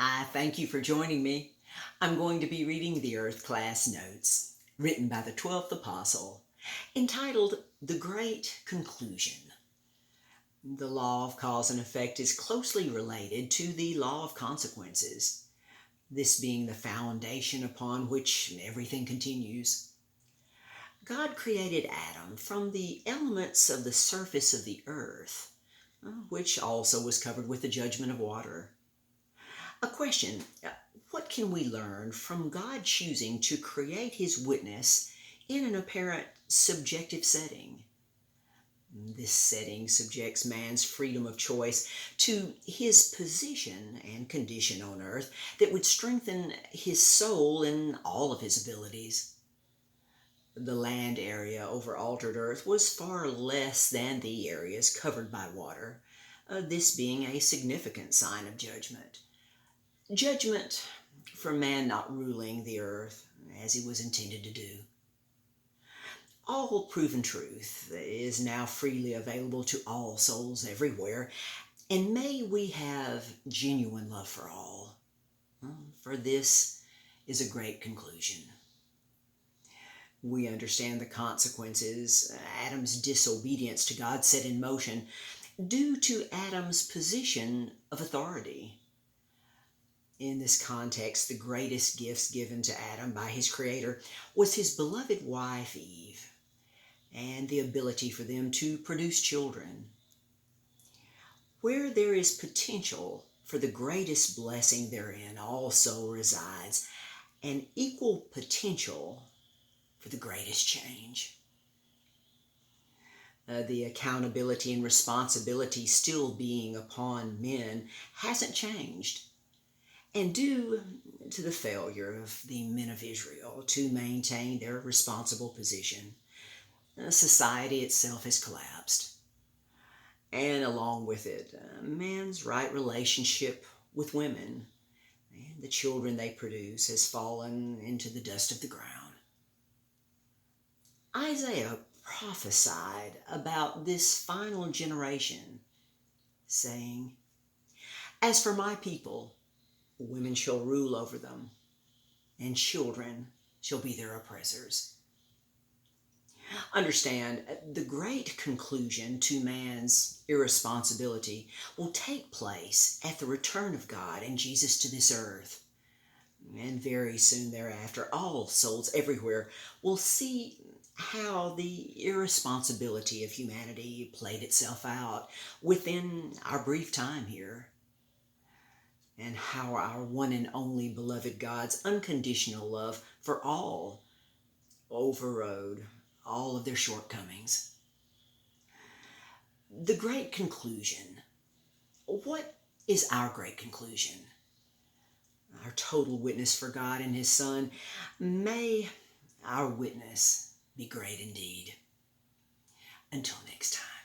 I thank you for joining me. I'm going to be reading the Earth Class Notes, written by the 12th Apostle, entitled The Great Conclusion. The law of cause and effect is closely related to the law of consequences, this being the foundation upon which everything continues. God created Adam from the elements of the surface of the earth, which also was covered with the judgment of water. A question: what can we learn from God choosing to create his witness in an apparent subjective setting? This setting subjects man's freedom of choice to his position and condition on earth that would strengthen his soul in all of his abilities. The land area over altered earth was far less than the areas covered by water, this being a significant sign of judgment. Judgment for man not ruling the earth as he was intended to do. All proven truth is now freely available to all souls everywhere, and may we have genuine love for all. For this is a great conclusion. We understand the consequences Adam's disobedience to God set in motion due to Adam's position of authority. In this context, the greatest gifts given to Adam by his Creator was his beloved wife Eve, and the ability for them to produce children. Where there is potential for the greatest blessing therein also resides an equal potential for the greatest change. The accountability and responsibility still being upon men hasn't changed. And due to the failure of the men of Israel to maintain their responsible position, society itself has collapsed. And along with it, man's right relationship with women and the children they produce has fallen into the dust of the ground. Isaiah prophesied about this final generation, saying, "As for my people, women shall rule over them, and children shall be their oppressors." Understand, the great conclusion to man's irresponsibility will take place at the return of God and Jesus to this earth. And very soon thereafter, all souls everywhere will see how the irresponsibility of humanity played itself out within our brief time here, and how our one and only beloved God's unconditional love for all overrode all of their shortcomings. The great conclusion. What is our great conclusion? Our total witness for God and his Son. May our witness be great indeed. Until next time.